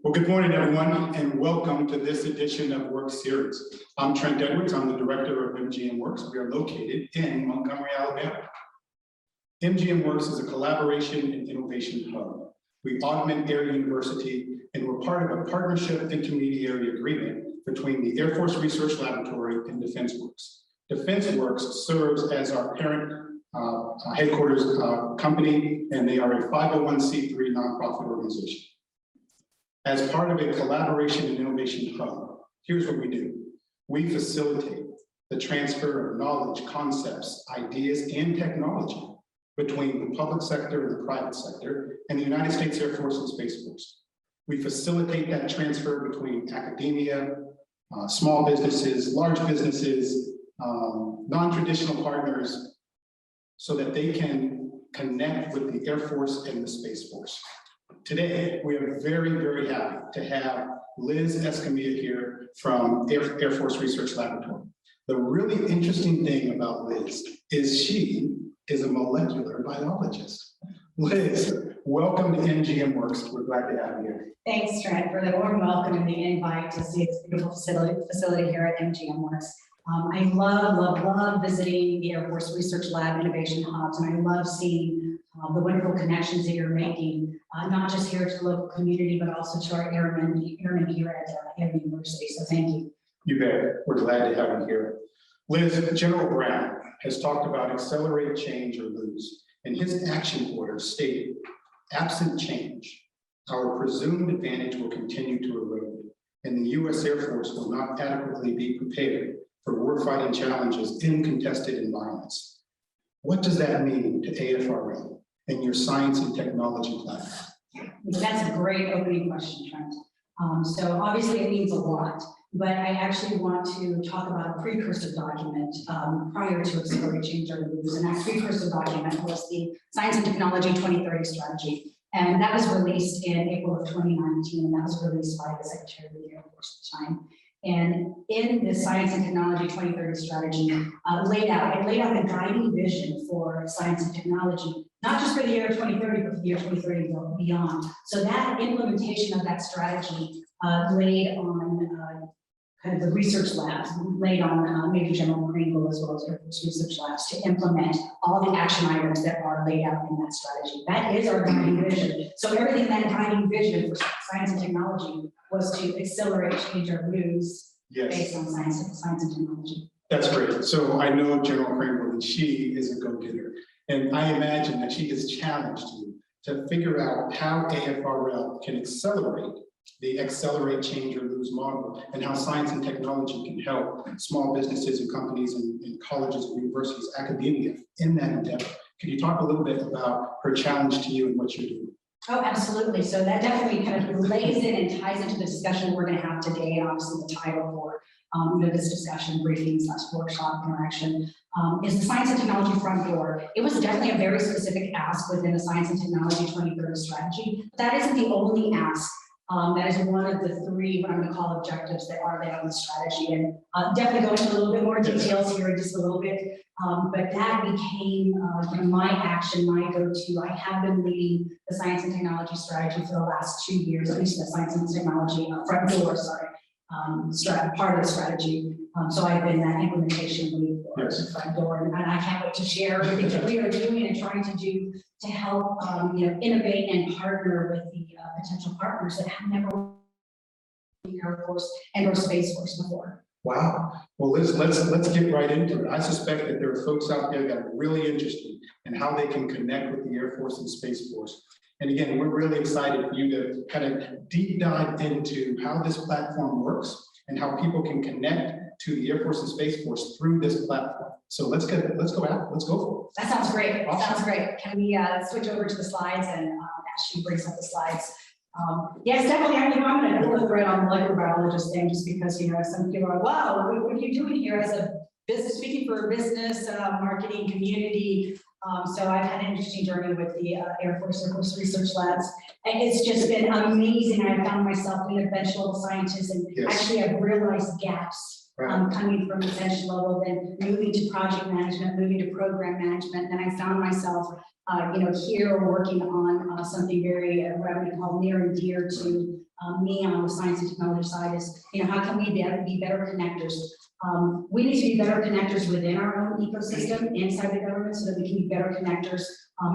Well, good morning, everyone, and welcome to this edition of WERX Series. I'm Trent Edwards. I'm the director of MGMWERX. We are located in Montgomery, Alabama. MGMWERX is a collaboration and innovation hub. We augment Air University, and we're part of a partnership intermediary agreement between the Air Force Research Laboratory and DefenseWERX. DefenseWERX serves as our parent headquarters company, and they are a 501c3 nonprofit organization. As part of a collaboration and innovation hub, here's what we do. We facilitate the transfer of knowledge, concepts, ideas, and technology between the public sector and the private sector and the United States Air Force and Space Force. We facilitate that transfer between academia, small businesses, large businesses, non-traditional partners, so that they can connect with the Air Force and the Space Force. Today, we are very, very happy to have Liz Escamillia here from Air Force Research Laboratory. The really interesting thing about Liz is she is a molecular biologist. Liz, welcome to MGMWERX. We're glad to have you here. Thanks, Trent, for the warm welcome and the invite to see this beautiful facility here at MGMWERX. I love visiting the Air Force Research Lab Innovation Hubs, and I love seeing the wonderful connections that you're making, not just here to the local community, but also to our airmen here at Air University. So thank you. You bet. We're glad to have you here. Liz, General Brown has talked about accelerate, change, or lose, and his action orders state, absent change, our presumed advantage will continue to erode, and the U.S. Air Force will not adequately be prepared for warfighting challenges in contested environments. What does that mean to AFRL and your science and technology platform? That's a great opening question, Trent. So obviously it means a lot, but I actually want to talk about a precursor document prior to Accelerate, Change, or Lose. And that precursor document was the Science and Technology 2030 Strategy. And that was released in April of 2019, and that was released by the Secretary of the Air Force at the time. And in the Science and Technology 2030 Strategy, it laid out the guiding vision for science and technology, not just for the year 2030, but for the year 2030 and beyond. So that implementation of that strategy laid on kind of the research labs, laid on Major General Kringle as well as Air Force Research Labs to implement all the action items that are laid out in that strategy. That is our guiding vision. So everything in that guiding vision for science and technology was to accelerate, change, or lose based on science and technology. That's great. So I know General Kringle, and she is a go-getter. And I imagine that she has challenged you to figure out how AFRL can accelerate the accelerate, change, or lose model, and how science and technology can help small businesses and companies and colleges and universities, academia in that endeavor. Can you talk a little bit about her challenge to you and what you're doing? Oh, absolutely. So that definitely kind of lays in and ties into the discussion we're going to have today, and obviously the title for this discussion, briefing / workshop interaction, is the science and technology front door. It was definitely a very specific ask within the Science and Technology 2030 Strategy, but that isn't the only ask. That is one of the three, what I'm going to call objectives that are laid on the strategy, and definitely go into a little bit more details here in just a little bit. But that became my action, my go-to. I have been leading the Science and Technology Strategy for the last 2 years, at least the Science and Technology front door, part of the strategy. So I've been that implementation lead for the front door, and I can't wait to share everything that we are doing and trying to do to help innovate and partner with the potential partners that have never worked in the Air Force and or Space Force before. Wow. Well, let's get right into it. I suspect that there are folks out there that are really interested in how they can connect with the Air Force and Space Force. And again, we're really excited for you to kind of deep dive into how this platform works and how people can connect to the Air Force and Space Force through this platform. So let's go for it. That sounds great. Awesome. Sounds great. Can we switch over to the slides, and as she brings up the slides? Yes, definitely. I'm going to pull the thread on the molecular biologist thing, just because some people are, wow, what are you doing here as a business, speaking for business, marketing, community? So I've had an interesting journey with the Air Force Research Labs, and it's just been amazing. I found myselth being a bench level scientist, and actually I've realized gaps Right. Coming from essential level, then moving to project management, moving to program management. Then I found myself, here working on something very, what I would call near and dear to me on the science and technology side is, how can we be better connectors? We need to be better connectors within our own ecosystem inside the government so that we can be better connectors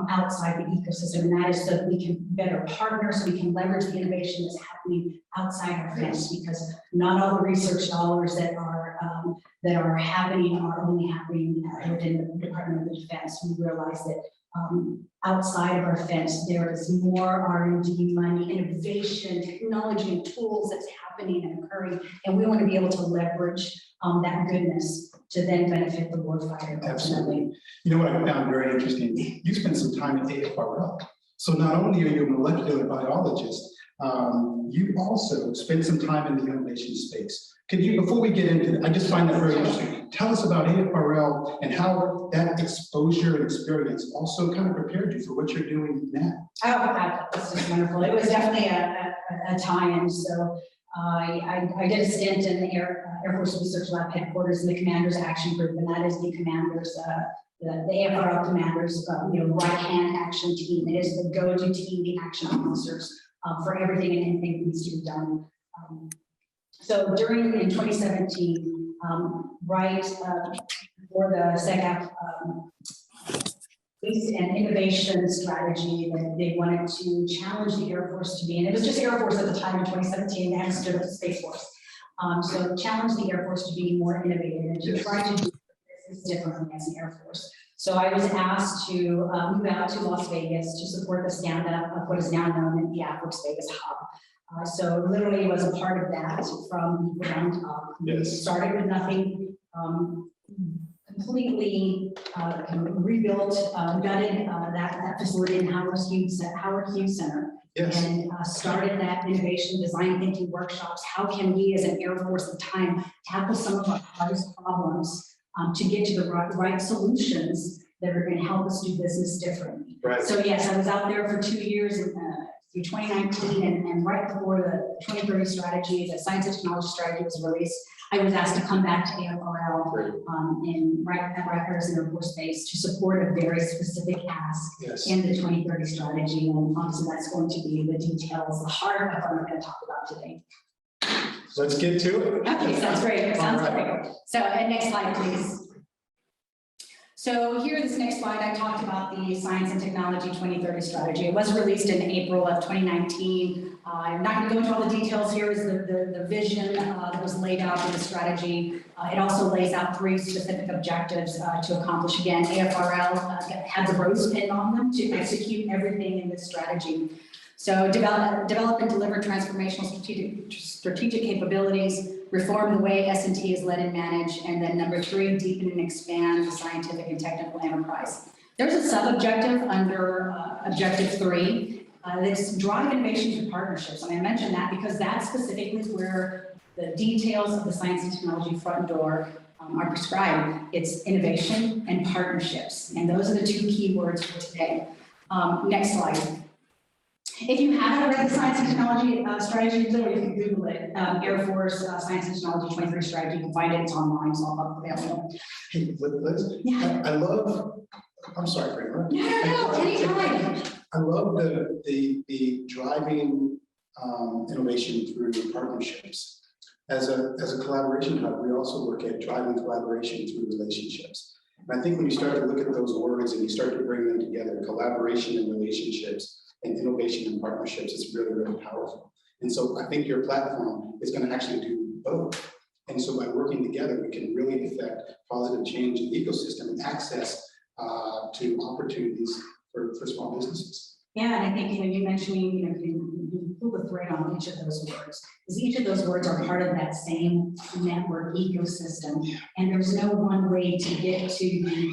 outside the ecosystem. And that is so that we can better partner, so we can leverage the innovation that's happening outside our fence, because not all the research dollars that are happening are only happening within the Department of Defense. We realize that outside of our fence, there is more R&D money, innovation, technology, and tools that's happening and occurring, and we want to be able to leverage that goodness to then benefit the warfighter. Absolutely. You know what I found very interesting? You spent some time at AFRL. So not only are you a molecular biologist, you also spent some time in the innovation space. Can you, before we get into it, I just find that very interesting. Tell us about AFRL and how that exposure and experience also kind of prepared you for what you're doing now. Oh, that's just wonderful. It was definitely a tie-in. So I did a stint in the Air Force Research Lab headquarters in the Commanders Action Group, and that is the commanders, the AFRL commanders, right-hand action team. It is the go-to team, the action officers for everything and anything that needs to be done. So in 2017, right for the SECAP and innovation strategy, that they wanted to challenge the Air Force to be, and it was just Air Force at the time in 2017, they hadn't stood up the Space Force. So challenge the Air Force to be more innovative and to try to do this differently as an Air Force. So I was asked to move out to Las Vegas to support the stand-up of what is now known as the AFRL Vegas Hub. So literally was a part of that from the ground up. Yes. We started with nothing, completely rebuilt, gutted that facility in Howard Hughes Center. Yes. And started that innovation design thinking workshops. How can we as an Air Force at the time tackle some of our hardest problems to get to the right solutions that are going to help us do business differently. Right. So yes, I was out there for 2 years through 2019 and right before the 2030 strategy, the science and technology strategy was released, I was asked to come back to AFRL in Rikers Air Force Base to support a very specific ask in the 2030 strategy. And obviously that's going to be the details, the heart of what I'm going to talk about today. Let's get to it. Okay, sounds great. Sounds great. So next slide, please. So here, this next slide, I talked about the Science and Technology 2030 strategy. It was released in April of 2019. I'm not going to go into all the details. Here is the vision that was laid out in the strategy. It also lays out 3 specific objectives to accomplish. Again, AFRL had the rose pin on them to execute everything in this strategy. So develop and deliver transformational strategic capabilities, reform the way S&T is led and managed, and then number 3, deepen and expand the scientific and technical enterprise. There's a sub-objective under objective 3, that's drive innovation through partnerships. And I mentioned that because that specifically is where the details of the science and technology front door are prescribed. It's innovation and partnerships, and those are the 2 key words for today. Next slide. If you haven't read the Science and Technology strategy, literally you can Google it. Air Force Science and Technology 2030 strategy. You can find it. It's online. It's all available. Hey, Liz, Yeah. I love. I'm sorry for interrupting. No, anytime. I love the driving innovation through partnerships. As a collaboration hub, we also look at driving collaboration through relationships. And I think when you start to look at those words and you start to bring them together, collaboration and relationships, and innovation and partnerships is really, really powerful. And so I think your platform is going to actually do both. And so by working together, we can really affect positive change in the ecosystem and access to opportunities for small businesses. Yeah, and I think you mentioning, you pull the thread on each of those words, because each of those words are part of that same network ecosystem. And there's no one way to get to the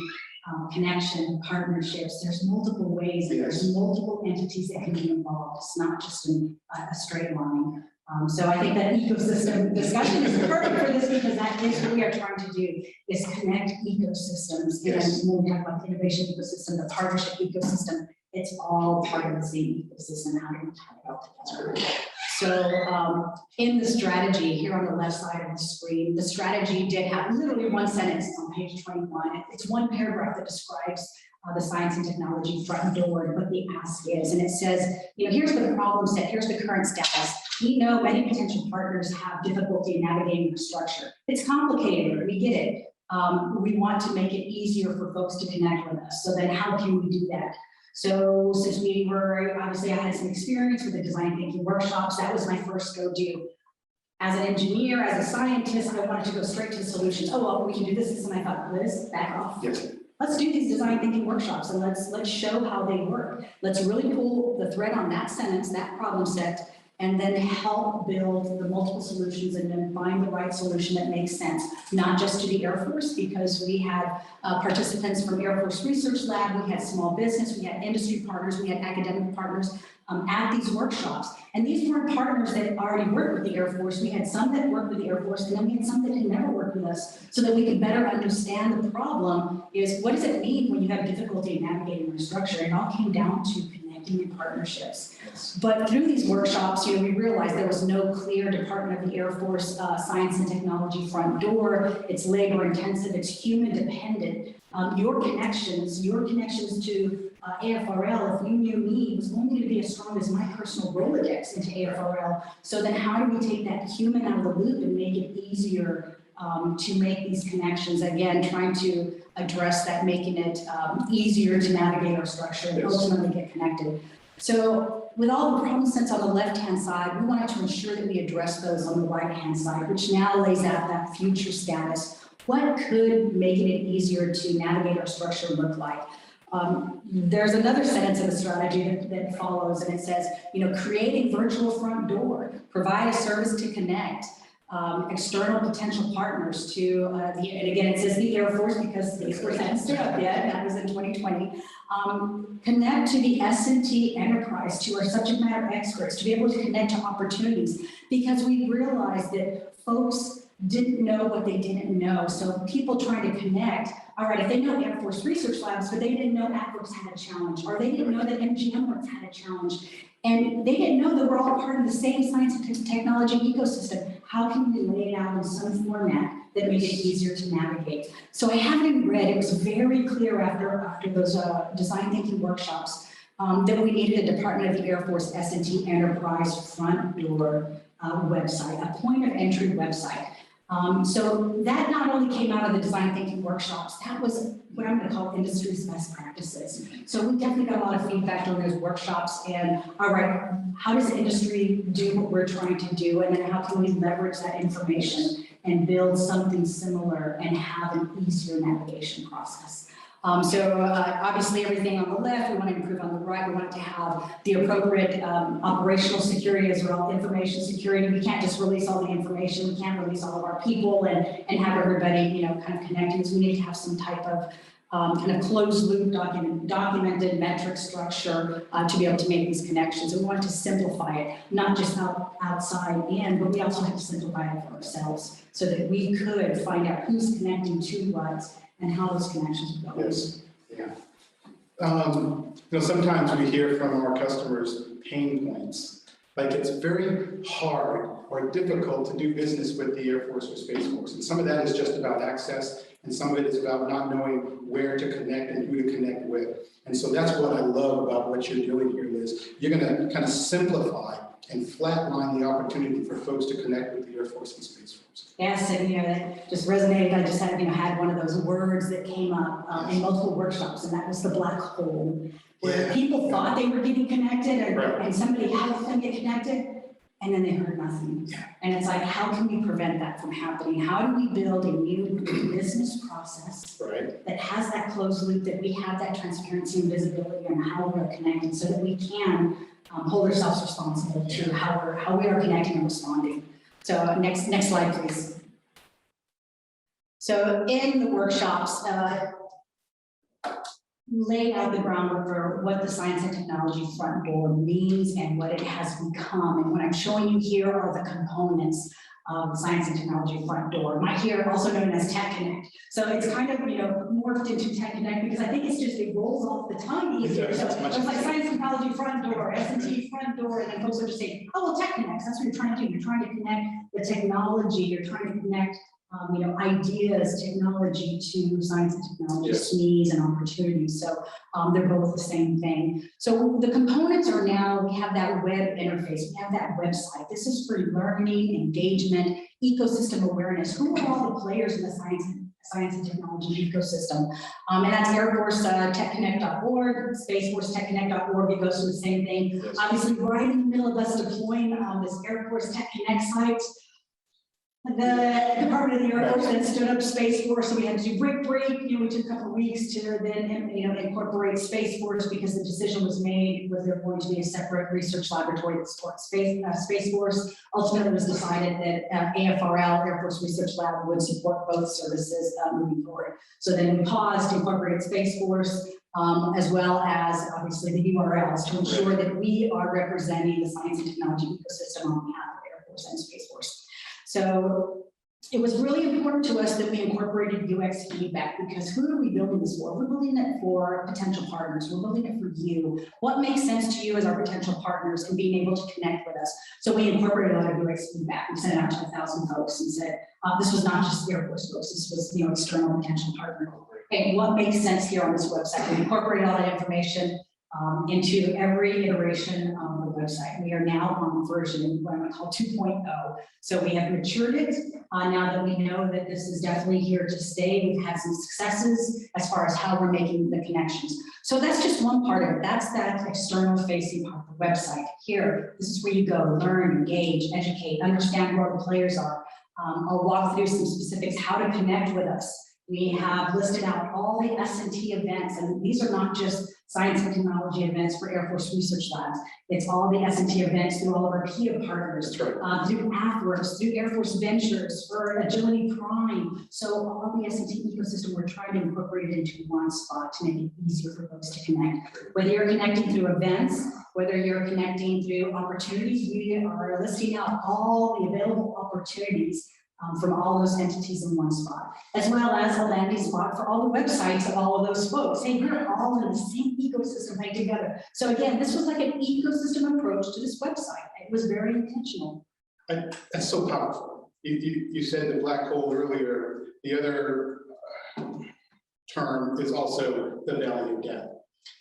connection, partnerships. There's multiple ways, and there's multiple entities that can be involved. It's not just a straight line. So I think that ecosystem discussion is perfect for this, because that is what we are trying to do, is connect ecosystems. And when we talk about the innovation ecosystem, the partnership ecosystem, it's all part of the same ecosystem. How do we tie it all together? So in the strategy here on the left side of the screen, the strategy did have literally one sentence on page 21. It's one paragraph that describes the science and technology front door and what the ask is. And it says, here's the problem set, here's the current status. We know many potential partners have difficulty navigating the structure. It's complicated, we get it. We want to make it easier for folks to connect with us. So then how can we do that? So since we were, obviously I had some experience with the design thinking workshops, that was my first go-to. As an engineer, as a scientist, I wanted to go straight to solutions. Oh, well, we can do this, and I thought, Liz, back off. Yes. Let's do these design thinking workshops and let's show how they work. Let's really pull the thread on that sentence, that problem set, and then help build the multiple solutions and then find the right solution that makes sense, not just to the Air Force, because we had participants from Air Force Research Lab, we had small business, we had industry partners, we had academic partners at these workshops. And these weren't partners that already worked with the Air Force. We had some that worked with the Air Force, and then we had some that had never worked with us, so that we could better understand the problem is, what does it mean when you have difficulty in navigating the structure? It all came down to connecting in partnerships. Yes. But through these workshops, we realized there was no clear Department of the Air Force science and technology front door. It's labor intensive, it's human dependent. Your connections to AFRL, if you knew me, was only going to be as strong as my personal Rolodex into AFRL. So then how do we take that human out of the loop and make it easier to make these connections? Again, trying to address that, making it easier to navigate our structure and ultimately get connected. So with all the problem sets on the left-hand side, we wanted to ensure that we address those on the right-hand side, which now lays out that future status. What could making it easier to navigate our structure look like? There's another sentence in the strategy that follows, and it says, creating virtual front door, provide a service to connect external potential partners to and again, it says the Air Force because the Air Force hadn't stood up yet, that was in 2020. Connect to the S&T enterprise, to our subject matter experts, to be able to connect to opportunities, because we realized that folks didn't know what they didn't know. So people trying to connect, all right, if they know Air Force Research Labs, but they didn't know AFRL had a challenge, or they didn't know that MGMWERX had a challenge, and they didn't know that we're all part of the same science and technology ecosystem. How can we lay it out in some format that made it easier to navigate? So I have it in red. It was very clear after those design thinking workshops that we needed a Department of the Air Force S&T enterprise front door website, a point of entry website. So that not only came out of the design thinking workshops, that was what I'm going to call industry's best practices. So we definitely got a lot of feedback during those workshops, and all right, how does the industry do what we're trying to do, and then how can we leverage that information and build something similar and have an easier navigation process? Obviously everything on the left, we want to improve on the right. We want to have the appropriate operational security as well, information security. We can't just release all the information. We can't release all of our people and have everybody, kind of connected. So we need to have some type of kind of closed loop documented metric structure to be able to make these connections. And we want to simplify it, not just outside in, but we also have to simplify it for ourselves so that we could find out who's connecting to what and how those connections are going. Yes, yeah. Sometimes we hear from our customers pain points, like it's very hard or difficult to do business with the Air Force or Space Force. And some of that is just about access, and some of it is about not knowing where to connect and who to connect with. And so that's what I love about what you're doing here, Liz. You're going to kind of simplify and flatline the opportunity for folks to connect with the Air Force and Space Force. Yes, and that just resonated. I just had one of those words that came up in multiple workshops, and that was the black hole, where people thought they were getting connected, and somebody helped them get connected, and then they heard nothing. Yeah. And it's like, how can we prevent that from happening? How do we build a new business process that has that closed loop, that we have that transparency and visibility on how we're connected, so that we can hold ourselves responsible to how we are connecting and responding. So next slide, please. So in the workshops, laying out the groundwork for what the science and technology front door means and what it has become. And what I'm showing you here are the components. Science and Technology front door, might hear also known as Tech Connect. So it's kind of, morphed into Tech Connect because I think it rolls off the tongue easier. So it's like Science and Technology front door, S&T front door, and then folks are just saying, oh, well, Tech Connect, that's what you're trying to do. You're trying to connect the technology, you're trying to connect ideas, technology to science and technology needs and opportunities. So they're both the same thing. So the components are now, we have that web interface, we have that website. This is for learning, engagement, ecosystem awareness. Who are all the players in the science and technology ecosystem? And that's airforcetechconnect.org, spaceforcetechconnect.org. It goes to the same thing. Yes. Obviously, right in the middle of us deploying this Air Force Tech Connect site, the Department of the Air Force then stood up Space Force, so we had to do break. We took a couple of weeks to then incorporate Space Force because the decision was made was there going to be a separate research laboratory that supports Space Force. Ultimately, it was decided that AFRL Air Force Research Lab would support both services moving forward. So then we paused, incorporated Space Force, as well as obviously the URLs to ensure that we are representing the science and technology ecosystem on behalf of Air Force and Space Force. So it was really important to us that we incorporated UX feedback because who are we building this for? We're building it for potential partners. We're building it for you. What makes sense to you as our potential partners and being able to connect with us? So we incorporated a lot of UX feedback. We sent it out to 1,000 folks and said, this was not just Air Force folks, this was external potential partner. Okay, what makes sense here on this website? We incorporated all that information into every iteration of the website. We are now on version what I would call 2.0. So we have matured it now that we know that this is definitely here to stay. We've had some successes as far as how we're making the connections. So that's just one part of it. That's that external facing part of the website. Here, this is where you go, learn, engage, educate, understand who our players are. I'll walk through some specifics, how to connect with us. We have listed out all the S&T events, and these are not just science and technology events for Air Force Research Labs. It's all the S&T events through all of our PIA partners, through AFRL, through Air Force Ventures, for Agility Prime. So all the S&T ecosystem, we're trying to incorporate it into one spot to make it easier for folks to connect. Whether you're connecting through events, whether you're connecting through opportunities, we are listing out all the available opportunities from all those entities in one spot, as well as a landing spot for all the websites of all of those folks. Hey, we're all in the same ecosystem right together. So again, this was like an ecosystem approach to this website. It was very intentional. That's so powerful. You said the black hole earlier. The other term is also the valley of death.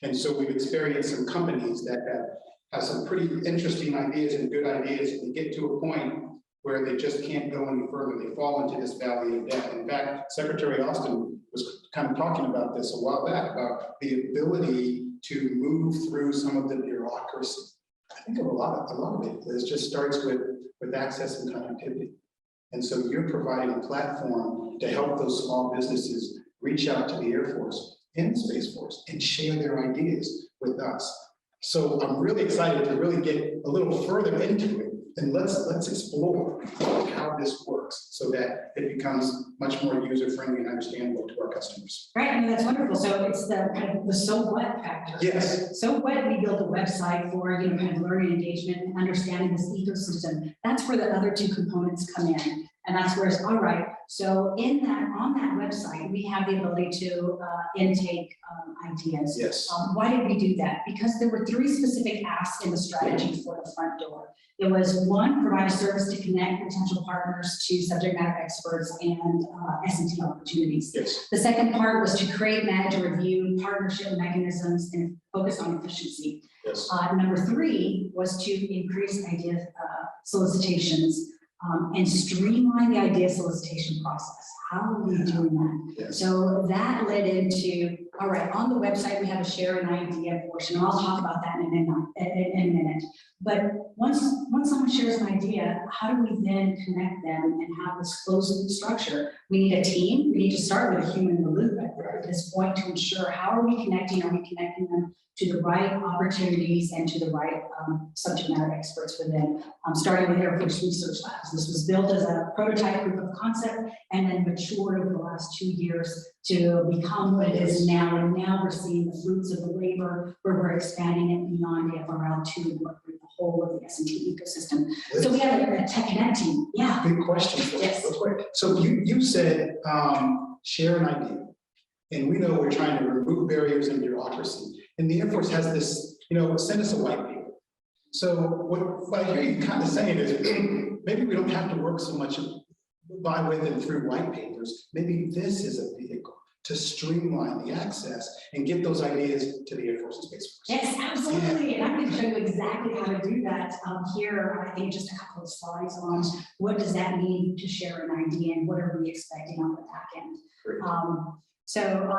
And so we've experienced some companies that have some pretty interesting ideas and good ideas, and they get to a point where they just can't go any further. They fall into this valley of death. In fact, Secretary Austin was kind of talking about this a while back, about the ability to move through some of the bureaucracy. I think of a lot of it. It just starts with access and connectivity. And so you're providing a platform to help those small businesses reach out to the Air Force and the Space Force and share their ideas with us. So I'm really excited to really get a little further into it. And let's explore how this works so that it becomes much more user-friendly and understandable to our customers. Right, I mean, that's wonderful. So it's the kind of the so what factor. Yes. So what we build a website for, kind of learning engagement and understanding this ecosystem. That's where the other two components come in. And that's where it's all right. So on that website, we have the ability to intake ideas. Yes. Why did we do that? Because there were 3 specific asks in the strategy for the front door. It was 1, provide a service to connect potential partners to subject matter experts and S&T opportunities. Yes. The second part was to create, manage, and review partnership mechanisms and focus on efficiency. Yes. Number 3 was to increase idea solicitations and streamline the idea solicitation process. How are we doing that? Yes. So that led into, all right, on the website, we have a share an idea portion, and I'll talk about that in a minute. But once someone shares an idea, how do we then connect them and have this closed loop structure? We need a team. We need to start with a human in the loop, at this point to ensure how are we connecting them to the right opportunities and to the right subject matter experts within, starting with Air Force Research Labs. This was built as a prototype proof of concept and then matured over the last 2 years to become what it is now. And now we're seeing the fruits of the labor where we're expanding it beyond AFRL to incorporate the whole of the S&T ecosystem. So we have a Tech Connect team. Yeah. Big question for you, Yes. real quick. So you said share an idea, and we know we're trying to remove barriers and bureaucracy. And the Air Force has this, send us a white paper. So what I hear you kind of saying is maybe we don't have to work so much by, with, and through white papers. Maybe this is a vehicle to streamline the access and get those ideas to the Air Force and Space Force. Yes, absolutely. And I'm going to show you exactly how to do that here. I think just a couple of slides on what does that mean to share an idea and what are we expecting on the back end. So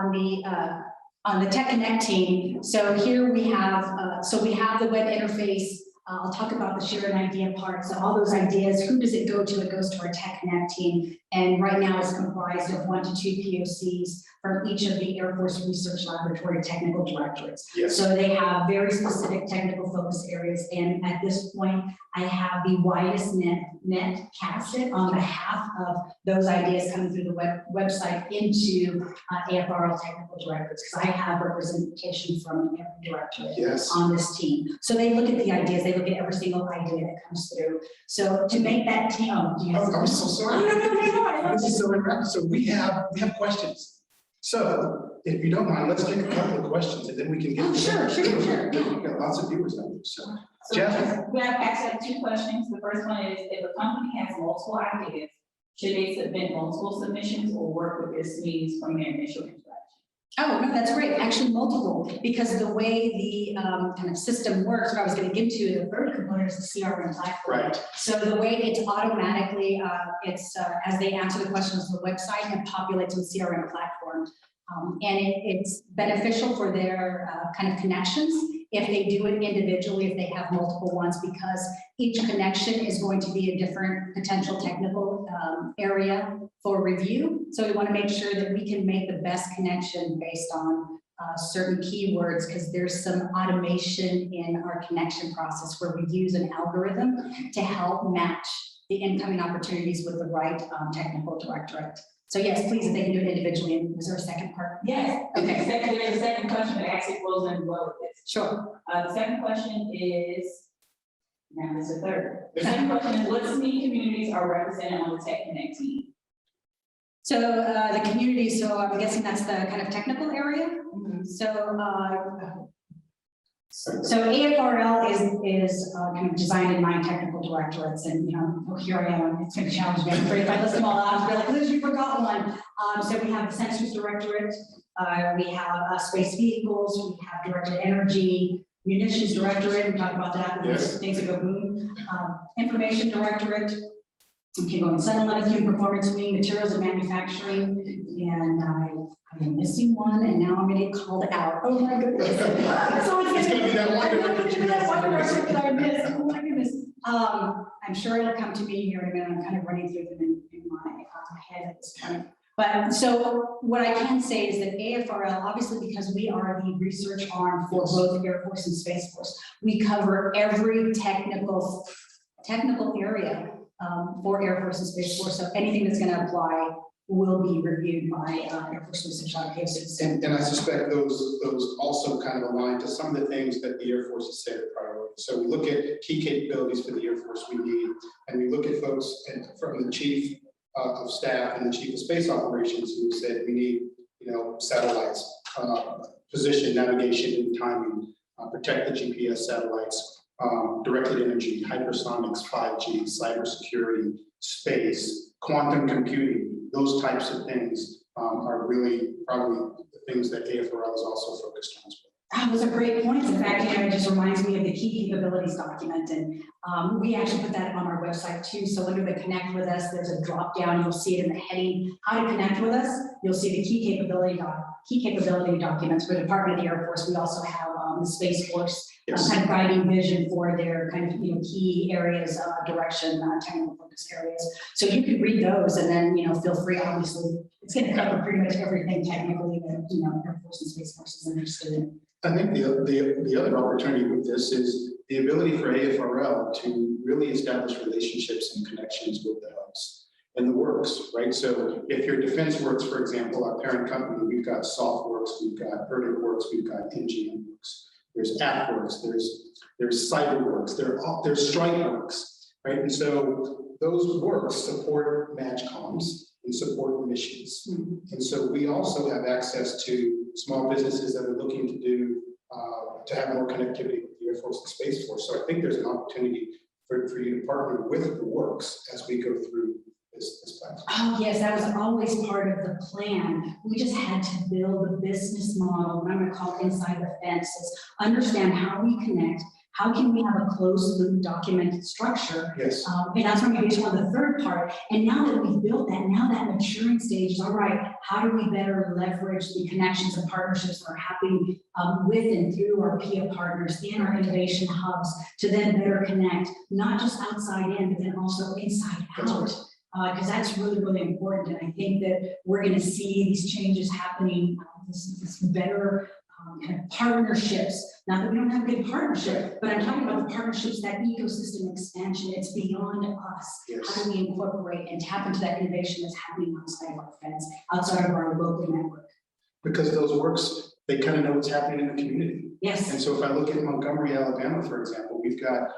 on the Tech Connect team, so here we have the web interface. I'll talk about the share an idea part. So all those ideas, who does it go to? It goes to our Tech Connect team. And right now it's comprised of 1 to 2 POCs from each of the Air Force Research Laboratory technical directorates. Yes. So they have very specific technical focus areas. And at this point, I have the widest net casted on behalf of those ideas coming through the website into AFRL technical directors, because I have representation from every directorate on this team. So they look at the ideas, they look at every single idea that comes through. So to make that team, I'm so sorry. This is so interactive. So we have questions. So if you don't mind, let's take a couple of questions and then we can get Sure. We've got lots of viewers out there. So Jeff? We have actually 2 questions. The first one is, if a company has multiple ideas, should they submit multiple submissions or work with their SMEs from their initial interaction? Oh, no, that's great. Actually, multiple, because the way the kind of system works, what I was going to get to, the third component is the CRM platform. Right. So the way it's automatically, as they answer the questions on the website and populates on the CRM platform. And it's beneficial for their kind of connections if they do it individually, if they have multiple ones, because each connection is going to be a different potential technical area for review. So we want to make sure that we can make the best connection based on certain keywords, because there's some automation in our connection process where we use an algorithm to help match the incoming opportunities with the right technical directorate. So yes, please, if they can do it individually. And was there a second part? Yes. Okay. There's a second question that actually flows in well with this. Sure. The second question is, now there's a third. The second question is, what SME communities are represented on the Tech Connect team? So the community, so I'm guessing that's the kind of technical area. Mm-hmm. So AFRL is kind of designed in 9 technical directorates, and here I am. It's going to challenge me. I'm afraid if I list them all out, I'll be like, Liz, you forgot one. So we have the Sensors Directorate, we have Space Vehicles, we have Directed Energy, Munitions Directorate. We talked about that. Yes. Things that go boom. Information Directorate. Okay, going Settlement, Human Performance Wing, Materials and Manufacturing, and I'm missing one, and now I'm going to get called out. Oh my goodness! So it's going to be that one director that I missed. Oh my goodness! I'm sure it'll come to me here in a minute. I'm kind of running through them in my head at this point. But so what I can say is that AFRL, obviously, because we are the research arm for both Air Force and Space Force, we cover every technical area. For Air Force and Space Force, so anything that's going to apply will be reviewed by Air Force Research Laboratories. And I suspect those also kind of align to some of the things that the Air Force has said are priorities. So we look at key capabilities for the Air Force we need, and we look at folks from the Chief of Staff and the Chief of Space Operations who said we need, satellites, position, navigation, and timing, protect the GPS satellites. Directed energy, hypersonics, 5G, cybersecurity, space, quantum computing, those types of things are really probably the things that AFRL is also focused on as well. Those are great points. In fact, it just reminds me of the key capabilities document, and we actually put that on our website too. So under the connect with us, there's a drop down. You'll see it in the heading, how to connect with us. You'll see the key capability documents for the Department of the Air Force. We also have the Space Force kind of guiding vision for their kind of key areas of direction, technical focus areas. So you can read those, and then feel free. Obviously, it's going to cover pretty much everything technically that Air Force and Space Force is interested in. I think the other opportunity with this is the ability for AFRL to really establish relationships and connections with the hubs and the WERX, right? So if your DefenseWERX, for example, our parent company, we've got SoftWorks, we've got WERX, we've got MGMWERX, there's AppWorks, there's CyberWorks, there's StriteWorks, right? And so those WERX support MAGCOMs and support missions. And so we also have access to small businesses that are looking to do, to have more connectivity with the Air Force and Space Force. So I think there's an opportunity for you to partner with the WERX as we go through this plan. Oh, yes, that was always part of the plan. We just had to build a business model, what I'm going to call inside the fence, is understand how we connect. How can we have a closed loop documented structure? Yes. And that's when we get on the third part. And now that we've built that, now that maturing stage is all right. How do we better leverage the connections and partnerships that are happening with and through our PIA partners in our innovation hubs to then better connect, not just outside in, but then also inside out. Because that's really, really important. And I think that we're going to see these changes happening, this better kind of partnerships. Not that we don't have good partnership, but I'm talking about the partnerships, that ecosystem expansion. It's beyond us. Yes. How do we incorporate and tap into that innovation that's happening outside of our fence, outside of our local network? Because those WERX, they kind of know what's happening in the community. Yes. And so if I look at Montgomery, Alabama, for example, we've got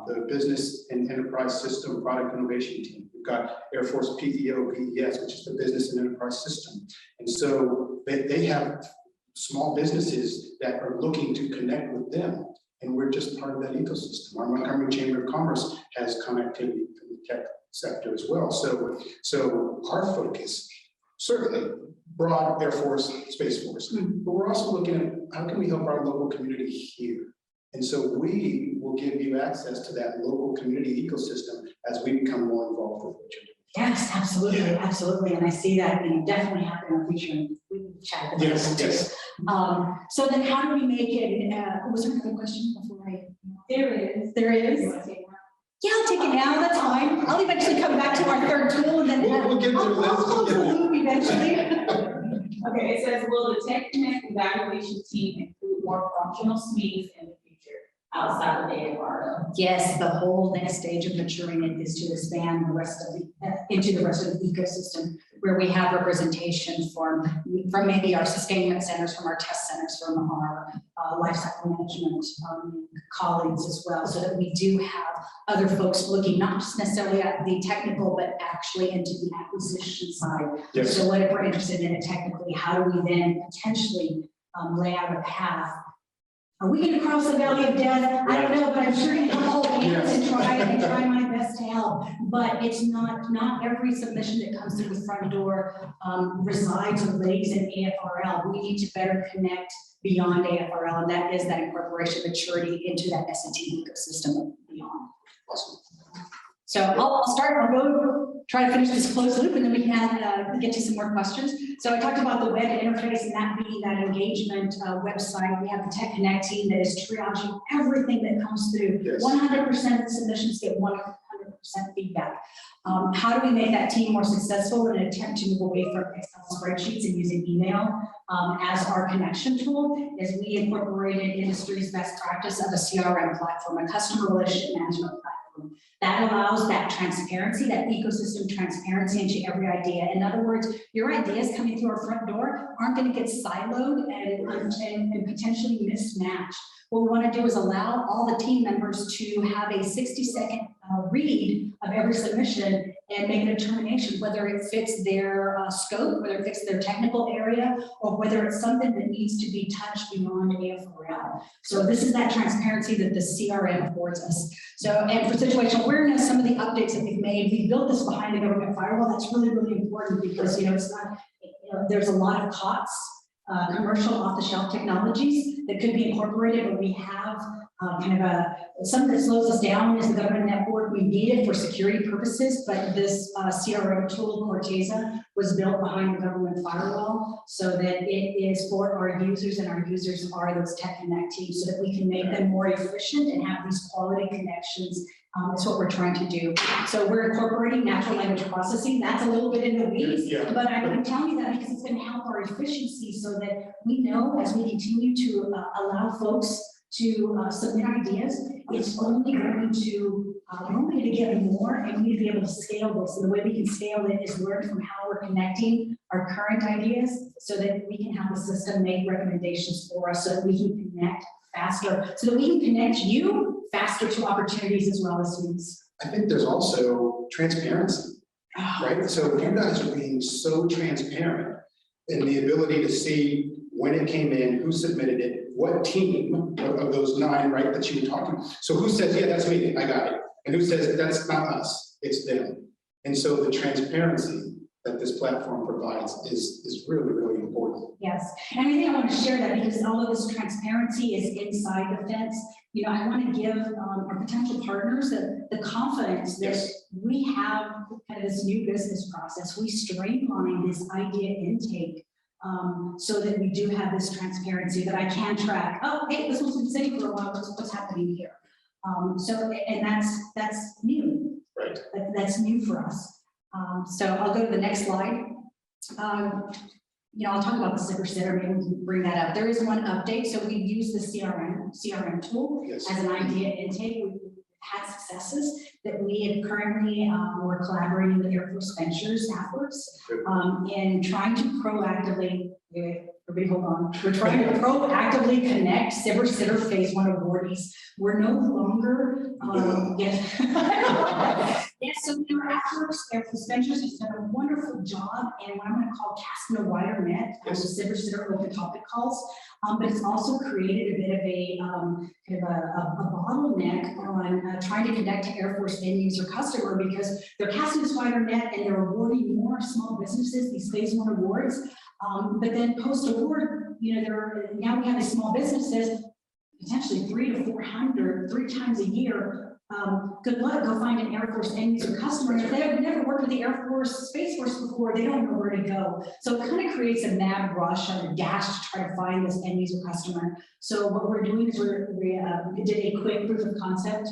the Business and Enterprise System Product Innovation Team. We've got Air Force PEO, BES, which is the Business and Enterprise System. And so they have small businesses that are looking to connect with them. And we're just part of that ecosystem. Our Montgomery Chamber of Commerce has connectivity to the tech sector as well. So our focus, certainly broad Air Force, Space Force, but we're also looking at how can we help our local community here? And so we will give you access to that local community ecosystem as we become more involved with what you're doing. Yes, absolutely, absolutely. And I see that definitely happening in the future. We can chat about that too. So then how do we make it, was there another question before I? There is. There is? You want to take one? Yeah, I'll take it now, that's fine. I'll eventually come back to our third tool and then We'll get to I'll close the loop eventually. Okay, it says, will the Tech Connect evaluation team include more functional SMEs in the future outside of the AFRL? Yes, the whole next stage of maturing it is to expand the rest of into the rest of the ecosystem, where we have representation from maybe our sustainment centers, from our test centers, from our lifecycle management colleagues as well, so that we do have other folks looking not just necessarily at the technical, but actually into the acquisition side. Yes. So what if we're interested in it technically, how do we then potentially lay out a path? Are we going to cross the valley of death? I don't know, but I'm sure you can hold hands and try my best to help. But it's not every submission that comes through the front door resides or lays in AFRL. We need to better connect beyond AFRL, and that is that incorporation maturity into that S&T ecosystem and beyond. Awesome. So I'll go try to finish this closed loop, and then we can get to some more questions. So I talked about the web interface and that being that engagement website. We have the Tech Connect team that is triaging everything that comes through. Yes. 100% of the submissions get 100% feedback. How do we make that team more successful in an attempt to move away from Excel spreadsheets and using email as our connection tool? Is we incorporated industry's best practice of a CRM platform, a customer relationship management platform. That allows that transparency, that ecosystem transparency into every idea. In other words, your ideas coming through our front door aren't going to get siloed and potentially mismatched. What we want to do is allow all the team members to have a 60-second read of every submission and make a determination whether it fits their scope, whether it fits their technical area, or whether it's something that needs to be touched beyond AFRL. So this is that transparency that the CRM affords us. So, and for situational awareness, some of the updates that we've made, we built this behind the government firewall. That's really, really important because, it's not, there's a lot of costs commercial off-the-shelf technologies that could be incorporated, but we have kind of something that slows us down is the government network. We need it for security purposes, but this CRM tool, Corteza, was built behind the government firewall so that it is for our users, and our users are those Tech Connect teams, so that we can make them more efficient and have these quality connections. That's what we're trying to do. So we're incorporating natural language processing. That's a little bit in the weeds, Yeah. but I'm telling you that because it's going to help our efficiency so that we know as we continue to allow folks to submit ideas, it's only going to, we're only going to get more, and we need to be able to scale this. And the way we can scale it is learn from how we're connecting our current ideas so that we can have the system make recommendations for us so that we can connect faster, so that we can connect you faster to opportunities as well as needs. I think there's also transparency, right? So you guys are being so transparent in the ability to see when it came in, who submitted it, what team of those 9, right, that you were talking. So who says, yeah, that's me, I got it. And who says, that's not us, it's them. And so the transparency that this platform provides is really, really important. Yes, and I think I want to share that because all of this transparency is inside the fence. You know, I want to give our potential partners the confidence that we have kind of this new business process. We streamline this idea intake so that we do have this transparency that I can track. Oh, hey, this was been sitting for a while. What's happening here? And that's new. Right. That's new for us. So I'll go to the next slide. You know, I'll talk about the Sitter, maybe we can bring that up. There is one update. So we use the CRM tool as an idea intake. We've had successes that we have currently, we're collaborating with Air Force Ventures efforts in trying to proactively, everybody hold on, we're trying to proactively connect Sitter Phase 1 awardees. We're no longer, so Air Force Ventures has done a wonderful job, and what I'm going to call casting a wider net as the Sitter open topic calls, but it's also created a bit of a kind of a bottleneck on trying to connect to Air Force end user customer because they're casting this wider net and they're awarding more small businesses these Phase 1 awards, but then post award, you know, now we have these small businesses potentially 300 to 400 3 times a year. Good luck, go find an Air Force end user customer. If they've never worked with the Air Force Space Force before, they don't know where to go. So it kind of creates a mad rush and a dash to try to find this end user customer. So what we're doing is we did a quick proof of concept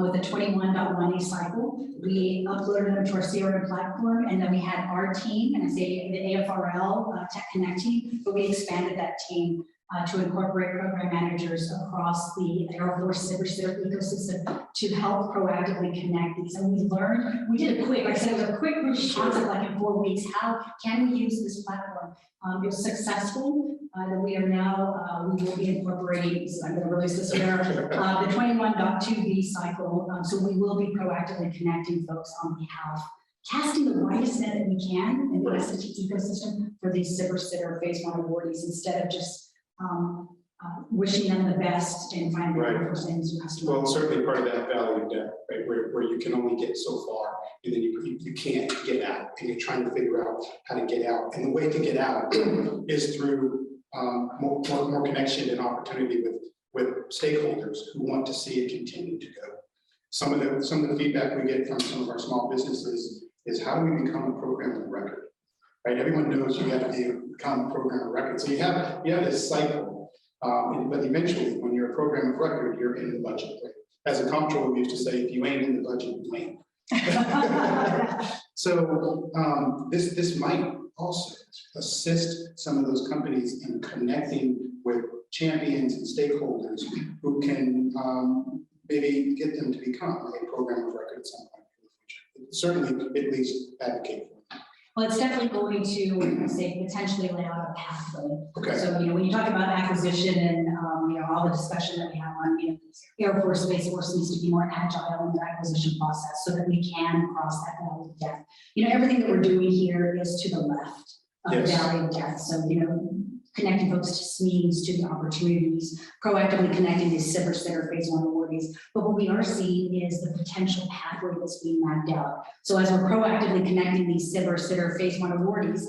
with a 21.1A cycle. We uploaded them to our CRM platform, and then we had our team, and I say the AFRL Tech Connect team, but we expanded that team to incorporate program managers across the Air Force Sitter ecosystem to help proactively connect these. And we learned, we did a quick, like I said, it was a quick proof of concept, like in 4 weeks. How can we use this platform? It was successful. That we are now, we will be incorporating, so I'm going to release this here, the 21.2B cycle. So we will be proactively connecting folks on behalf, casting the widest net that we can in the AS&T ecosystem for these Sitter Phase 1 awardees instead of just wishing them the best and finding the person who has to. Well, certainly part of that value depth, right, where you can only get so far, and then you can't get out, and you're trying to figure out how to get out. And the way to get out is through more connection and opportunity with stakeholders who want to see it continue to go. Some of the feedback we get from some of our small businesses is how do we become a program of record? Right, everyone knows you have to become a program of record. So you have this cycle, but eventually, when you're a program of record, you're in the budget. Right? As a comptroller, we used to say, if you ain't in the budget, you ain't. So this might also assist some of those companies in connecting with champions and stakeholders who can maybe get them to become a program of record at some point in the future. Certainly, at least advocate for it. Well, it's definitely going to, say, potentially lay out a pathway. Okay. So, you know, when you talk about acquisition and, you know, all the discussion that we have on, you know, Air Force, Space Force needs to be more agile in their acquisition process so that we can cross that valley of death. You know, everything that we're doing here is to the left of the valley of death. So, you know, connecting folks to SMEs, to the opportunities, proactively connecting these civil center phase 1 awardees. But what we are seeing is the potential pathway that's being mapped out. So as we're proactively connecting these civil center phase 1 awardees,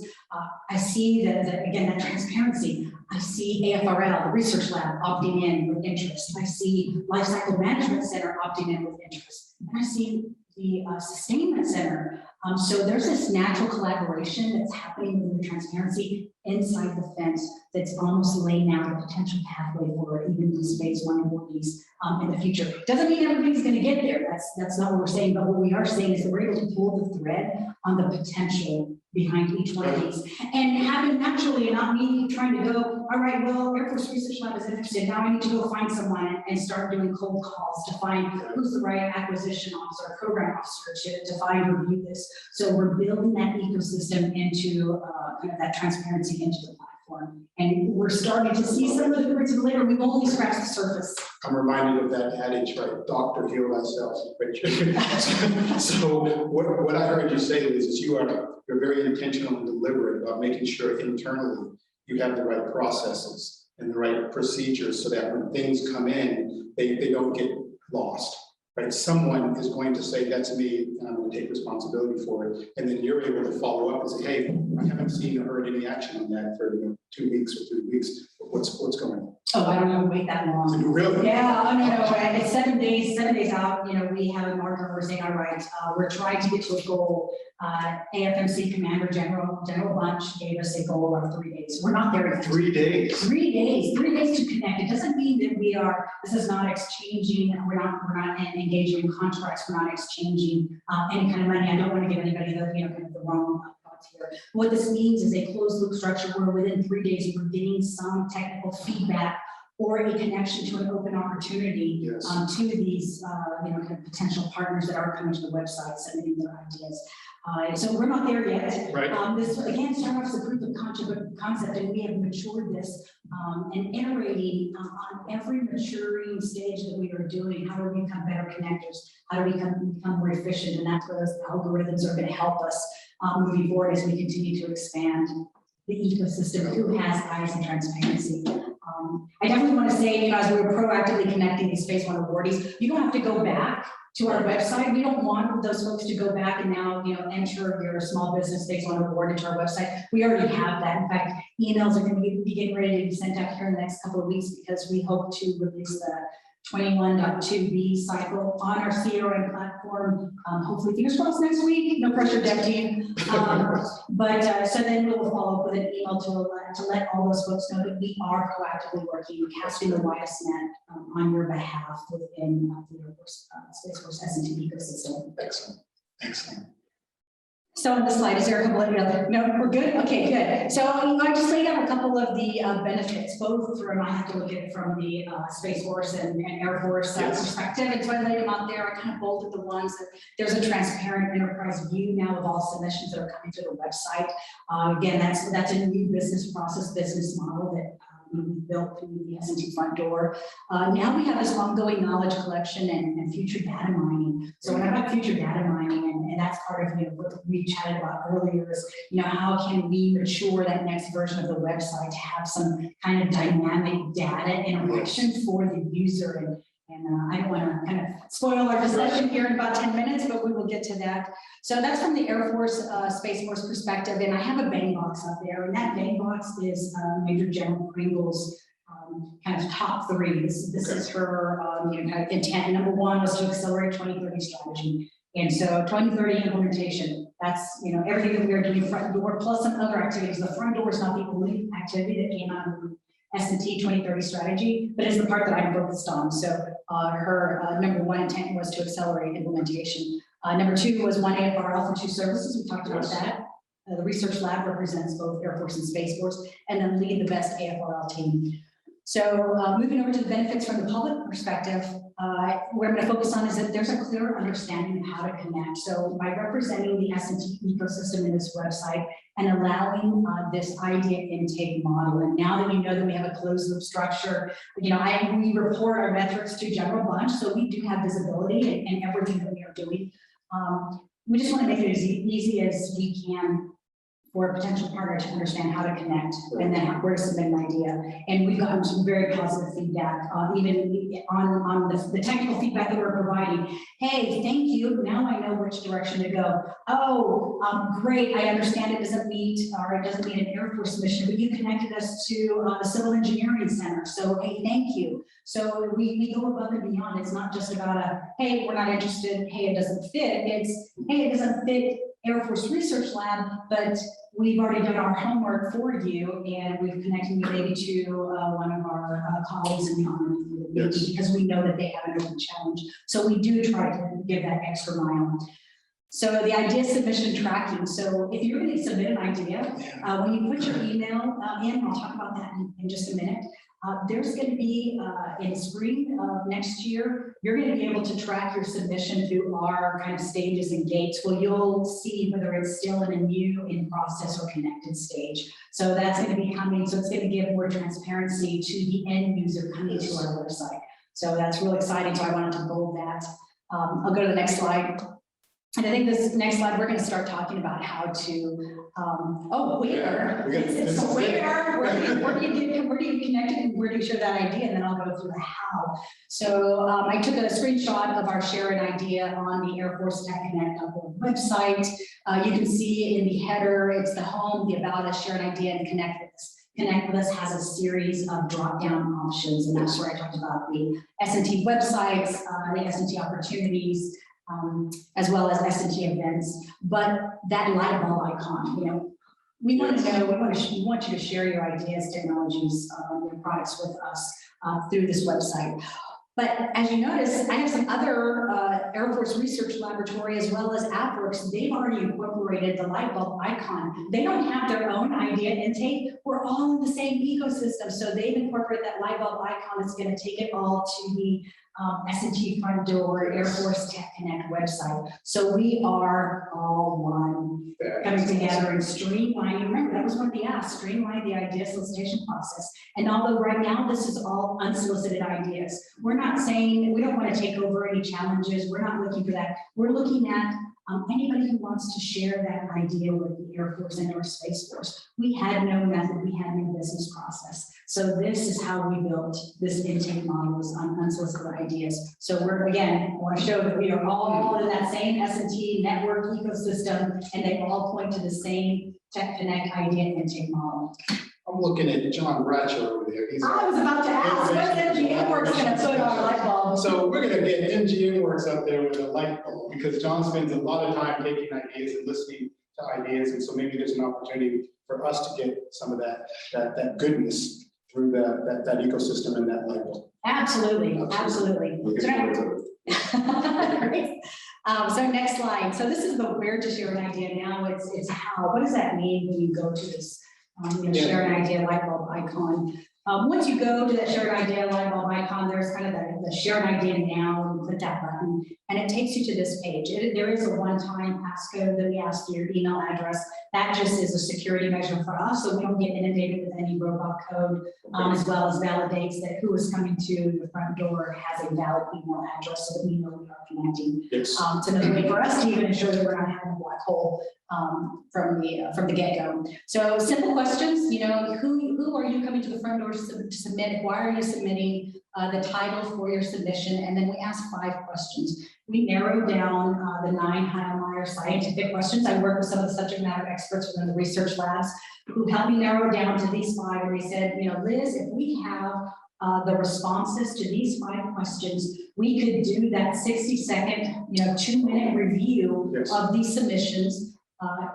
I see that again, that transparency. I see AFRL, the research lab, opting in with interest. I see Lifecycle Management Center opting in with interest. And I see the Sustainment Center. So there's this natural collaboration that's happening with the transparency inside the fence that's almost laying out a potential pathway for even these phase 1 awardees in the future. Doesn't mean everybody's going to get there. That's not what we're saying. But what we are saying is that we're able to pull the thread on the potential behind each one of these, and having naturally, and not me trying to go, all right, well, Air Force Research Lab is interested. Now I need to go find someone and start doing cold calls to find who's the right acquisition officer, program officer to find and review this. So we're building that ecosystem into kind of that transparency into the platform. And we're starting to see some of the fruits of the labor. We've only scratched the surface. I'm reminded of that adage, right? Doctor, heal thyself. So what I heard you say, Liz, is you're very intentional and deliberate about making sure internally you have the right processes and the right procedures so that when things come in, they don't get lost. Right? Someone is going to say, that's me, and I'm going to take responsibility for it. And then you're able to follow up and say, hey, I haven't seen or heard any action on that for 2 weeks or 3 weeks. What's going on? Oh, I don't know, wait that long. Really? Yeah, I know, right? It's 7 days out, we have a marker, we're saying, all right, we're trying to get to a goal. AFMC Commander General Bunch gave us a goal of 3 days. We're not there yet. 3 days. 3 days, 3 days to connect. It doesn't mean that this is not exchanging, we're not engaging in contracts, we're not exchanging any kind of money. I don't want to give anybody the, kind of the wrong thoughts here. What this means is a closed loop structure where within 3 days we're getting some technical feedback or a connection to an open opportunity Yes. to these, kind of potential partners that are coming to the website, submitting their ideas. So we're not there yet. Right. This again starts the proof of concept, and we have matured this and iterating on every maturing stage that we are doing. How do we become better connectors? How do we become more efficient? And that's where those algorithms are going to help us moving forward as we continue to expand the ecosystem. Who has eyes and transparency? I definitely want to say, as we're proactively connecting these phase 1 awardees, you don't have to go back to our website. We don't want those folks to go back and now, enter your small business phase 1 award into our website. We already have that. In fact, emails are going to be getting ready to be sent out here in the next couple of weeks because we hope to release the 21.2b cycle on our CRM platform. Hopefully, fingers crossed next week. No pressure, Dept team. But so then we'll follow up with an email to let all those folks know that we are proactively working, casting the widest net on your behalf within the Air Force Space Force S&T ecosystem. Excellent. Excellent. So on the slide, is there a couple of no, we're good? Okay, good. So I just laid out a couple of the benefits, both from, I have to look at it from the Space Force and Air Force perspective. And so I laid them out there. I kind of bolded the ones that there's a transparent enterprise view now of all submissions that are coming to the website. Again, that's a new business model that we built through the S&T front door. Now we have this ongoing knowledge collection and future data mining. So when I talk future data mining, and that's part of what we chatted about earlier is, how can we mature that next version of the website to have some kind of dynamic data interaction for the user. And I don't want to kind of spoil our discussion here in about 10 minutes, but we will get to that. So that's from the Air Force Space Force perspective. And I have a bang box up there. And that bang box is Major General Pringle's kind of top 3. This is her kind of intent. Number 1 was to accelerate 2030 strategy. And so 2030 implementation, that's, everything that we are doing front door plus some other activities. The front door is not the only activity that came out of the S&T 2030 strategy, but is the part that I'm focused on. So her number 1 intent was to accelerate implementation. Number 2 was 1 AFRL for 2 services. We talked about that. The research lab represents both Air Force and Space Force, and then lead the best AFRL team. So moving over to the benefits from the public perspective, what I'm going to focus on is that there's a clear understanding of how to connect. So by representing the S&T ecosystem in this website and allowing this idea intake model, and now that you know that we have a closed loop structure, we report our metrics to General Bunch, so we do have visibility in everything that we are doing. We just want to make it as easy as we can for a potential partner to understand how to connect and then where to submit an idea. And we've gotten some very positive feedback, even on the technical feedback that we're providing. Hey, thank you. Now I know which direction to go. Oh, great. I understand it doesn't meet an Air Force mission, but you connected us to the Civil Engineering Center. So, hey, thank you. So we go above and beyond. It's not just about hey, we're not interested. Hey, it doesn't fit. It's, hey, it doesn't fit Air Force Research Lab, but we've already done our homework for you, and we've connected you maybe to one of our colleagues in the Army, Yes. because we know that they have an open challenge. So we do try to give that extra mile. So the idea submission tracking. So if you're going to submit an idea, when you put your email in, I'll talk about that in just a minute. There's going to be in spring of next year, you're going to be able to track your submission through our kind of stages and gates. Well, you'll see whether it's still in a new, in process, or connected stage. So that's going to be coming. So it's going to give more transparency to the end user coming to our website. So that's really exciting. So I wanted to bold that. I'll go to the next slide. And I think this next slide, we're going to start talking about how to, where do you connect it and where do you share that idea? And then I'll go through the how. So I took a screenshot of our share an idea on the Air Force Tech Connect website. You can see in the header, it's the home, the about us, share an idea, and connect with us. Connect with us has a series of drop-down options, and that's where I talked about the S&T websites, the S&T opportunities, as well as S&T events. But that light bulb icon, we want to know, we want you to share your ideas, technologies, your products with us through this website. But as you notice, I have some other Air Force Research Laboratory as well as AFRL. They've already incorporated the light bulb icon. They don't have their own idea intake. We're all in the same ecosystem. So they've incorporated that light bulb icon. It's going to take it all to the S&T front door Air Force Tech Connect website. So we are all one, coming together and streamlining. Remember, that was one of the asks, streamline the idea solicitation process. And although right now this is all unsolicited ideas, we're not saying, we don't want to take over any challenges. We're not looking for that. We're looking at anybody who wants to share that idea with the Air Force and our Space Force. We had no method, we had no business process. So this is how we built this intake model, on unsolicited ideas. So we're, again, I want to show that we are all in that same S&T network ecosystem, and they all point to the same Tech Connect idea intake model. I'm looking at John Bradshaw over there. I was about to ask, what's MGMWERX going to put on the light bulb? So we're going to get MGMWERX up there with a light bulb, because John spends a lot of time taking ideas and listening to ideas, and so maybe there's an opportunity for us to get some of that goodness through that ecosystem and that light bulb. Absolutely. Great. So next slide. So this is the where to share an idea. Now it's how. What does that mean when you go to this share an idea light bulb icon? Once you go to that share an idea light bulb icon, there's kind of the share an idea now, and click that button, and it takes you to this page. There is a one-time passcode that we ask for your email address. That just is a security measure for us, so we don't get inundated with any robot code, as well as validates that who is coming to the front door has a valid email address, so that we know we are connecting. Yes. It's another way for us to even ensure that we're not having a black hole from the get-go. So simple questions, who are you coming to the front door to submit? Why are you submitting? The title for your submission, and then we ask 5 questions. We narrow down the 9 Heilmeyer scientific questions. I work with some of the subject matter experts within the research labs who helped me narrow down to these 5, and they said, Liz, if we have the responses to these 5 questions, we could do that 60-second, 2-minute review of these submissions.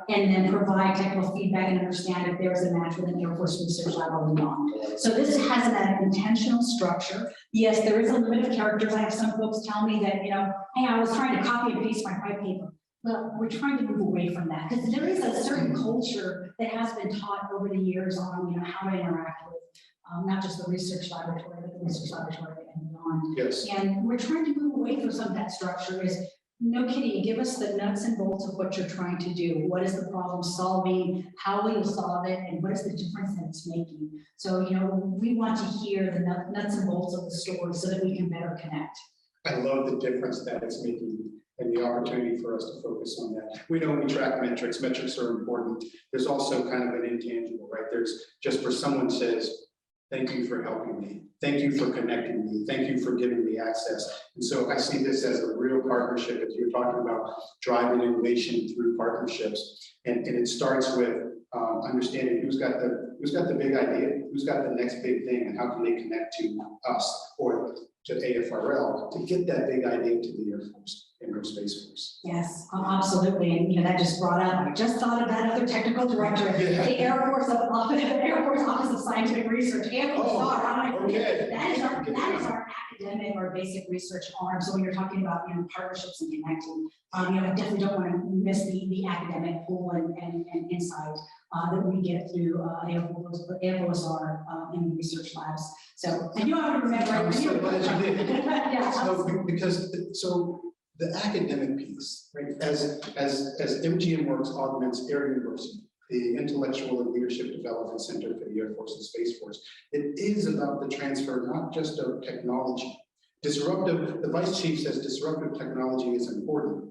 And then provide technical feedback and understand if there's a match with an Air Force Research Lab or not. So this has an intentional structure. Yes, there is a limit of characters. I have some folks tell me that, hey, I was trying to copy and paste my white paper. Well, we're trying to move away from that, because there is a certain culture that has been taught over the years on, how to interact with not just the research laboratory, but the research laboratory and beyond. Yes. And we're trying to move away from some of that structure. No kidding, give us the nuts and bolts of what you're trying to do. What is the problem solving? How will you solve it? And what is the difference that it's making? So, we want to hear the nuts and bolts of the story so that we can better connect. I love the difference that it's making and the opportunity for us to focus on that. We know we track metrics. Metrics are important. There's also kind of an intangible, right? There's just where someone says, thank you for helping me. Thank you for connecting me. Thank you for giving me access. And so I see this as a real partnership, as you were talking about driving innovation through partnerships. And it starts with understanding who's got the big idea, who's got the next big thing, and how can they connect to us or to AFRL to get that big idea to the Air Force and our Space Force. Yes, absolutely. And that just brought up, I just thought of that other technical director, Yeah. the Air Force Office of Scientific Research, AFRL. Okay. That is our academic or basic research arm. So when you're talking about partnerships and connecting, I definitely don't want to miss the academic pool and insight that we get through AFOSR in the research labs. So I knew I would remember. I'm so glad you did. Yeah, So, because the academic piece, right? As MGMWERX augments Air University, the Intellectual and Leadership Development Center for the Air Force and Space Force, it is about the transfer, not just of technology. The Vice Chief says disruptive technology is important,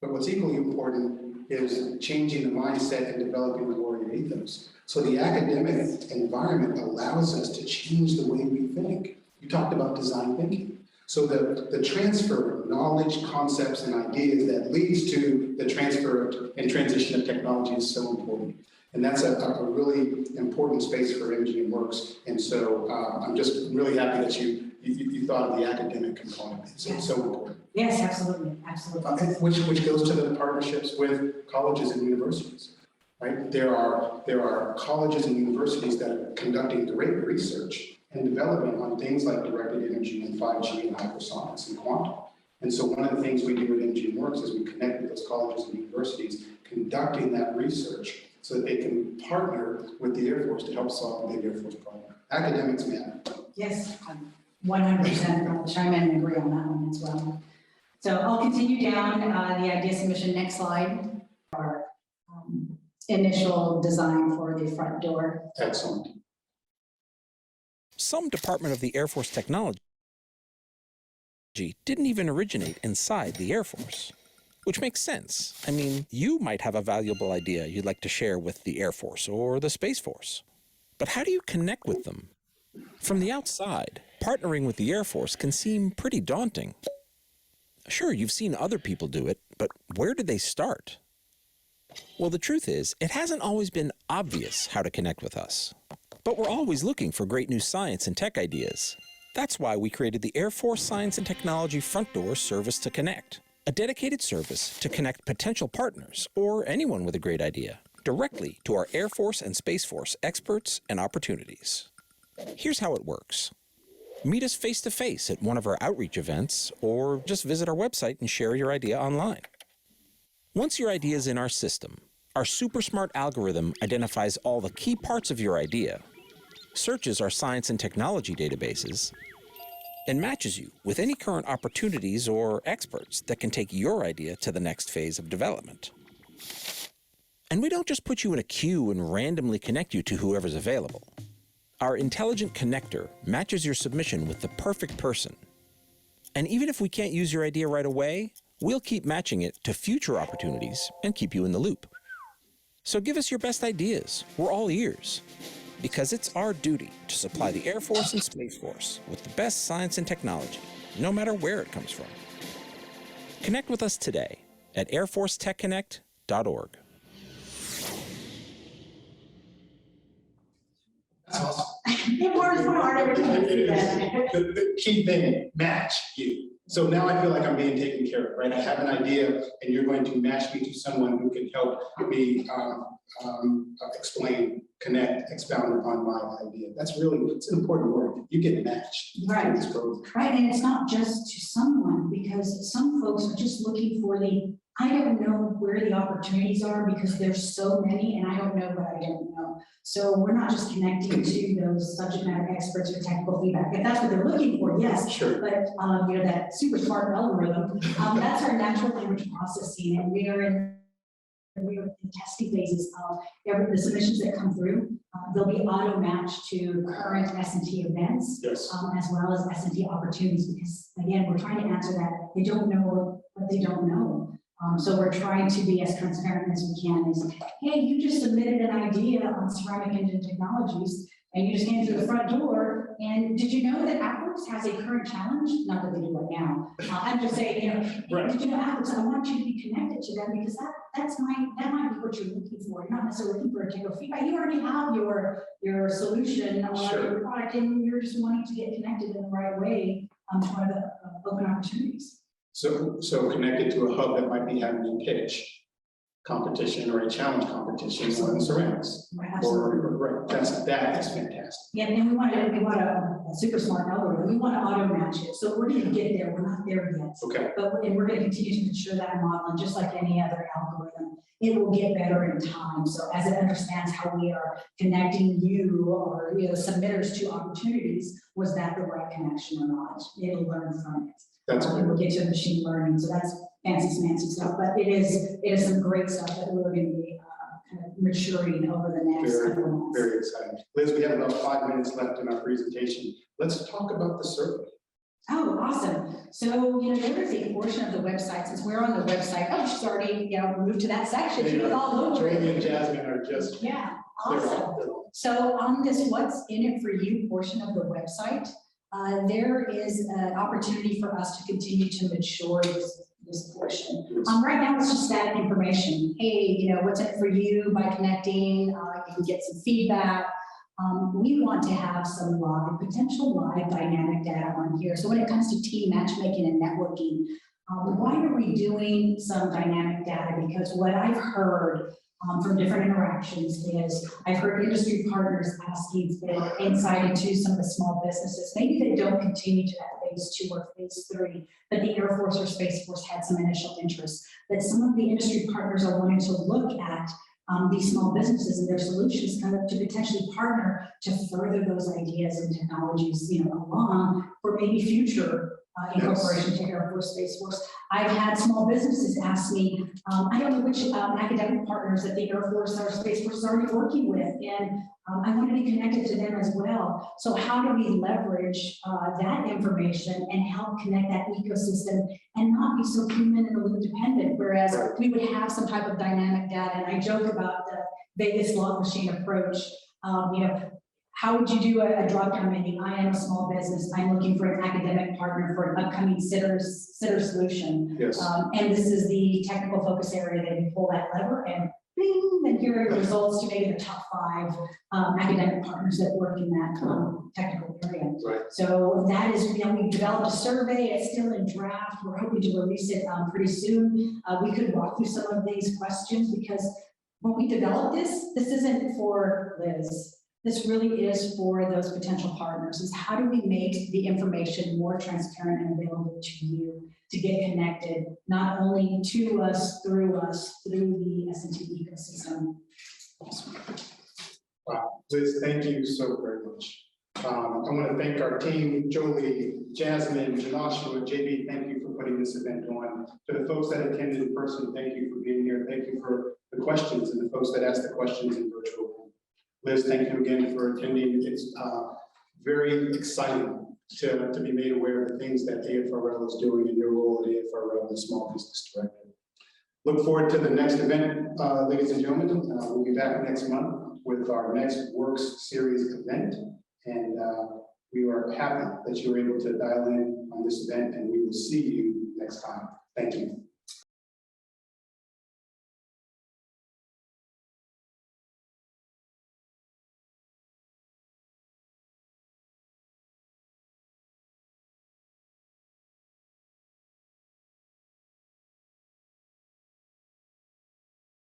but what's equally important is changing the mindset and developing the warrior ethos. So the academic environment allows us to change the way we think. You talked about design thinking. So the transfer of knowledge, concepts, and ideas that leads to the transfer and transition of technology is so important. And that's a really important space for MGMWERX. And so I'm just really happy that you thought of the academic component. It's so important. yes, absolutely, absolutely. Which goes to the partnerships with colleges and universities, right? There are colleges and universities that are conducting great research and development on things like directed energy and 5G and hypersonics and quantum. And so one of the things we do at MGMWERX is we connect with those colleges and universities conducting that research so that they can partner with the Air Force to help solve the big Air Force problem. Academics matter. Yes, 100%. I'll chime in and agree on that one as well. So I'll continue down the idea submission. Next slide. Our initial design for the front door. Excellent. Some Department of the Air Force technology didn't even originate inside the Air Force, which makes sense. I mean, you might have a valuable idea you'd like to share with the Air Force or the Space Force, but how do you connect with them? From the outside, partnering with the Air Force can seem pretty daunting. Sure, you've seen other people do it, but where did they start? Well, the truth is, it hasn't always been obvious how to connect with us. But we're always looking for great new science and tech ideas. That's why we created the Air Force Science and Technology Front Door Service to Connect, a dedicated service to connect potential partners or anyone with a great idea directly to our Air Force and Space Force experts and opportunities. Here's how it works. Meet us face-to-face at one of our outreach events, or just visit our website and share your idea online. Once your idea is in our system, our super smart algorithm identifies all the key parts of your idea, searches our science and technology databases, and matches you with any current opportunities or experts that can take your idea to the next phase of development. And we don't just put you in a queue and randomly connect you to whoever's available. Our intelligent connector matches your submission with the perfect person. And even if we can't use your idea right away, we'll keep matching it to future opportunities and keep you in the loop. So give us your best ideas. We're all ears. Because it's our duty to supply the Air Force and Space Force with the best science and technology, no matter where it comes from. Connect with us today at airforcetechconnect.org. That's awesome. It works hard every time I see that. The key thing, match you. So now I feel like I'm being taken care of, right? I have an idea and you're going to match me to someone who can help me explain, connect, expound upon my idea. It's an important word. You get matched. Right. Right, and it's not just to someone, because some folks are just looking for I don't know where the opportunities are because there's so many and I don't know what I don't know. So we're not just connecting to those subject matter experts for technical feedback. If that's what they're looking for, yes. Sure. But that super smart algorithm, that's our natural language processing, and we are in we are in testing phases of the submissions that come through. They'll be auto-matched to current S&T events, Yes. as well as S&T opportunities, because again, we're trying to answer that. They don't know what they don't know. So we're trying to be as transparent as we can. Is, hey, you just submitted an idea on ceramic engine technologies, and you just came through the front door. And did you know that AFRL has a current challenge? Not that they do right now. I'm just saying, you know, Right. did you know AFRL? I want you to be connected to them because that might be what you're looking for. You're not necessarily looking for a technical feedback. You already have your solution or your product, and you're just wanting to get connected in the right way to one of the open opportunities. So connected to a hub that might be having a pitch competition or a challenge competition on ceramics. Right, absolutely. Right, that is fantastic. Yeah, and we want a super smart algorithm. We want to auto match it. So we're going to get there. We're not there yet. Okay. And we're going to continue to mature that model, and just like any other algorithm, it will get better in time. So as it understands how we are connecting you or the submitters to opportunities, was that the right connection or not? It'll learn from it. That's good. We'll get to machine learning. So that's fancy stuff, but it is some great stuff that we're going to be kind of maturing over the next couple of months. Very exciting. Liz, we have about 5 minutes left in our presentation. Let's talk about the survey. Oh, awesome. So, you know, there is a portion of the website, since we're on the website, oh, she's already, you know, moved to that section. She's all over Jamie it. and Jasmine are just. Yeah, awesome. So on this what's in it for you portion of the website, there is an opportunity for us to continue to mature this portion. Right now it's just static information. Hey, you know, what's in it for you by connecting, you can get some feedback. We want to have some potential live dynamic data on here. So when it comes to team matchmaking and networking, why are we doing some dynamic data? Because what I've heard from different interactions is I've heard industry partners asking for insight into some of the small businesses. Maybe they don't continue to that phase 2 or phase 3, but the Air Force or Space Force had some initial interest. That some of the industry partners are wanting to look at these small businesses and their solutions kind of to potentially partner to further those ideas and technologies, you know, along for maybe future incorporation to Air Force, Space Force. I've had small businesses ask me, I don't know which academic partners that the Air Force or Space Force is already working with, and I want to be connected to them as well. So how do we leverage that information and help connect that ecosystem and not be so human and loop dependent, whereas we would have some type of dynamic data. And I joke about the Vegas slot machine approach. You know, how would you do a drop-down menu? I am a small business. I'm looking for an academic partner for an upcoming sitter solution. Yes. And this is the technical focus area. Then you pull that lever and bing, and here are the results to maybe the top 5 academic partners that work in that technical area. Right. So that is, you know, we've developed a survey. It's still in draft. We're hoping to release it pretty soon. We could walk through some of these questions, because when we develop this isn't for Liz. This really is for those potential partners, is how do we make the information more transparent and available to you to get connected, not only to us, through the S&T ecosystem. Wow, Liz, thank you so very much. I want to thank our team, Jolie, Jasmine, Joshua, JB, thank you for putting this event on. To the folks that attended in person, thank you for being here. Thank you for the questions, and the folks that asked the questions in virtual. Liz, thank you again for attending. It's very exciting to be made aware of the things that AFRL is doing in your role at AFRL, the Small Business Director. Look forward to the next event, ladies and gentlemen. We'll be back next month with our next WERX series event. And we are happy that you were able to dial in on this event, and we will see you next time. Thank you.